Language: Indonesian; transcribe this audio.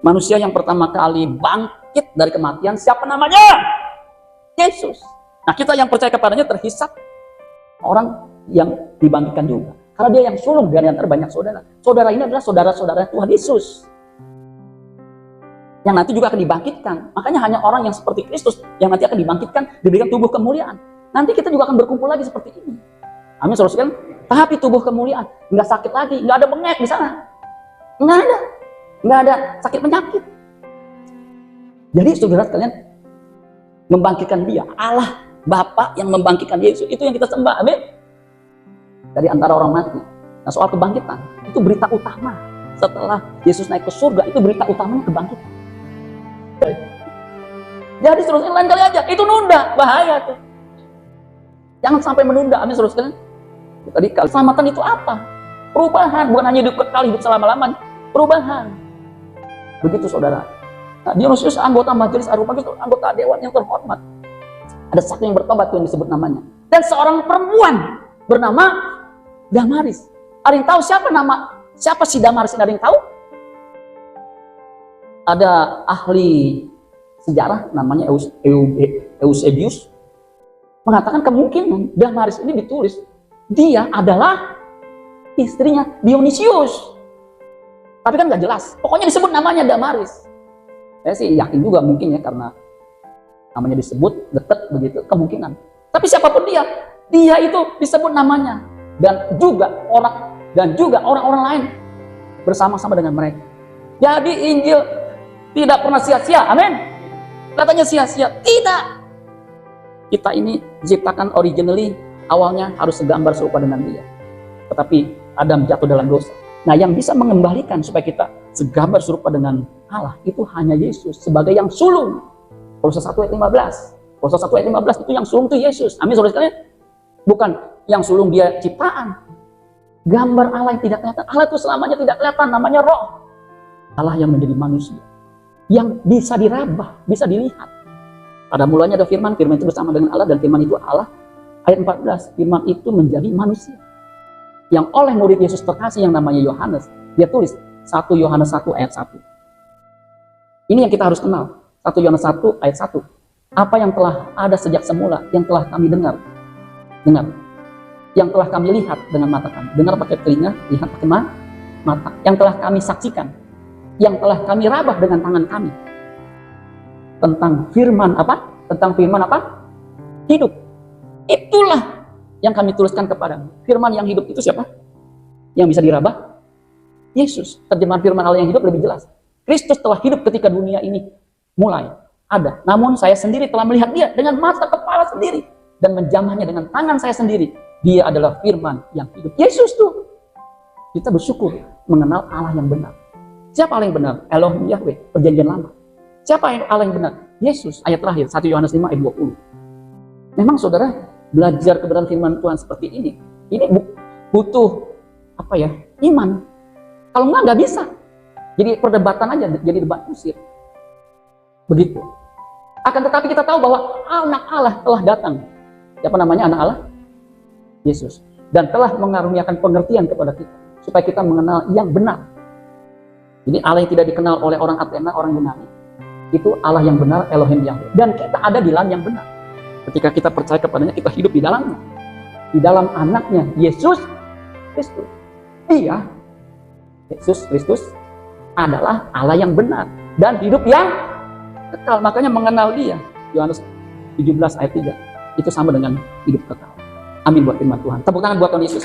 Manusia yang pertama kali bangkit dari kematian, siapa namanya? Yesus. Nah, kita yang percaya kepadanya terhisap orang yang dibangkitkan juga. Karena dia yang sulung dari antara banyak saudara. Saudara ini adalah saudara-saudara Tuhan Yesus. Yang nanti juga akan dibangkitkan. Makanya hanya orang yang seperti Kristus yang nanti akan dibangkitkan, diberikan tubuh kemuliaan. Nanti kita juga akan berkumpul lagi seperti ini. Amin, saudara sekalian. Tapi tubuh kemuliaan, nggak sakit lagi, nggak ada bengek di sana. Nggak ada sakit penyakit. Jadi saudara sekalian, membangkitkan dia, Allah Bapa yang membangkitkan Yesus, itu yang kita sembah. Amin. Dari antara orang mati. Nah, soal kebangkitan, itu berita utama. Setelah Yesus naik ke surga, itu berita utamanya kebangkitan. Jadi saudara lain kali aja, itu nunda, bahaya tuh. Jangan sampai menunda. Amin, saudara sekalian. Tadi keselamatan itu apa? Perubahan, bukan hanya hidup kekal, hidup selama-lamanya. Perubahan. Begitu saudara. Nah, Dionysius anggota majelis Areopagus, anggota dewan yang terhormat. Ada satu yang bertobat yang disebut namanya. Dan seorang perempuan bernama Damaris. Ada yang tahu siapa si Damaris ini? Ada yang tahu? Ada ahli sejarah namanya Eusebius mengatakan kemungkinan Damaris ini ditulis dia adalah istrinya Dionysius. Tapi kan nggak jelas. Pokoknya disebut namanya Damaris. Saya sih yakin juga mungkin ya, karena namanya disebut dekat begitu, kemungkinan. Tapi siapapun dia itu disebut namanya, dan juga orang-orang lain bersama-sama dengan mereka. Jadi Injil tidak pernah sia-sia. Amin. Katanya sia-sia, tidak. Kita ini diciptakan originally, awalnya harus segambar serupa dengan dia. Tetapi Adam jatuh dalam dosa. Nah, yang bisa mengembalikan supaya kita segambar serupa dengan Allah itu hanya Yesus sebagai yang sulung. Kolose 1 ayat 15. Kolose 1 ayat 15 itu yang sulung itu Yesus. Amin, saudara sekalian. Bukan yang sulung dia ciptaan. Gambar Allah yang tidak kelihatan. Allah itu selamanya tidak kelihatan, namanya roh. Allah yang menjadi manusia. Yang bisa diraba, bisa dilihat. Pada mulanya ada firman itu bersama dengan Allah, dan firman itu Allah. Ayat 14, firman itu menjadi manusia. Yang oleh murid Yesus terkasih yang namanya Yohanes, dia tulis 1 Yohanes 1 ayat 1. Ini yang kita harus kenal. 1 Yohanes 1 ayat 1. Apa yang telah ada sejak semula, yang telah kami dengar. Yang telah kami lihat dengan mata kami. Dengar pakai telinga, lihat pakai mata. Yang telah kami saksikan. Yang telah kami rabah dengan tangan kami. Tentang firman apa? Hidup. Itulah yang kami tuliskan kepadamu. Firman yang hidup itu siapa? Yang bisa diraba? Yesus. Terjemahan firman Allah yang hidup lebih jelas. Kristus telah hidup ketika dunia ini mulai ada. Namun saya sendiri telah melihat dia dengan mata kepala sendiri. Dan menjamahnya dengan tangan saya sendiri. Dia adalah firman yang hidup. Yesus tuh. Kita bersyukur mengenal Allah yang benar. Siapa Allah yang benar? Elohim Yahweh, perjanjian lama. Siapa Allah yang benar? Yesus. Ayat terakhir, 1 Yohanes 5 ayat 20. Memang saudara, belajar kebenaran firman Tuhan seperti ini butuh iman. Kalau nggak bisa. Jadi perdebatan aja, jadi debat kusir. Begitu. Akan tetapi kita tahu bahwa anak Allah telah datang. Siapa namanya anak Allah? Yesus. Dan telah mengaruniakan pengertian kepada kita supaya kita mengenal yang benar. Jadi Allah yang tidak dikenal oleh orang Athena, orang Yunani, itu Allah yang benar, Elohim Yahweh. Dan kita ada di dalam yang benar. Ketika kita percaya kepadanya, kita hidup di dalamnya. Di dalam anaknya, Yesus Kristus. Iya, Yesus Kristus adalah Allah yang benar. Dan hidup yang kekal. Makanya mengenal dia, Yohanes 17 ayat 3. Itu sama dengan hidup kekal. Amin buat firman Tuhan. Tepuk tangan buat Tuhan Yesus.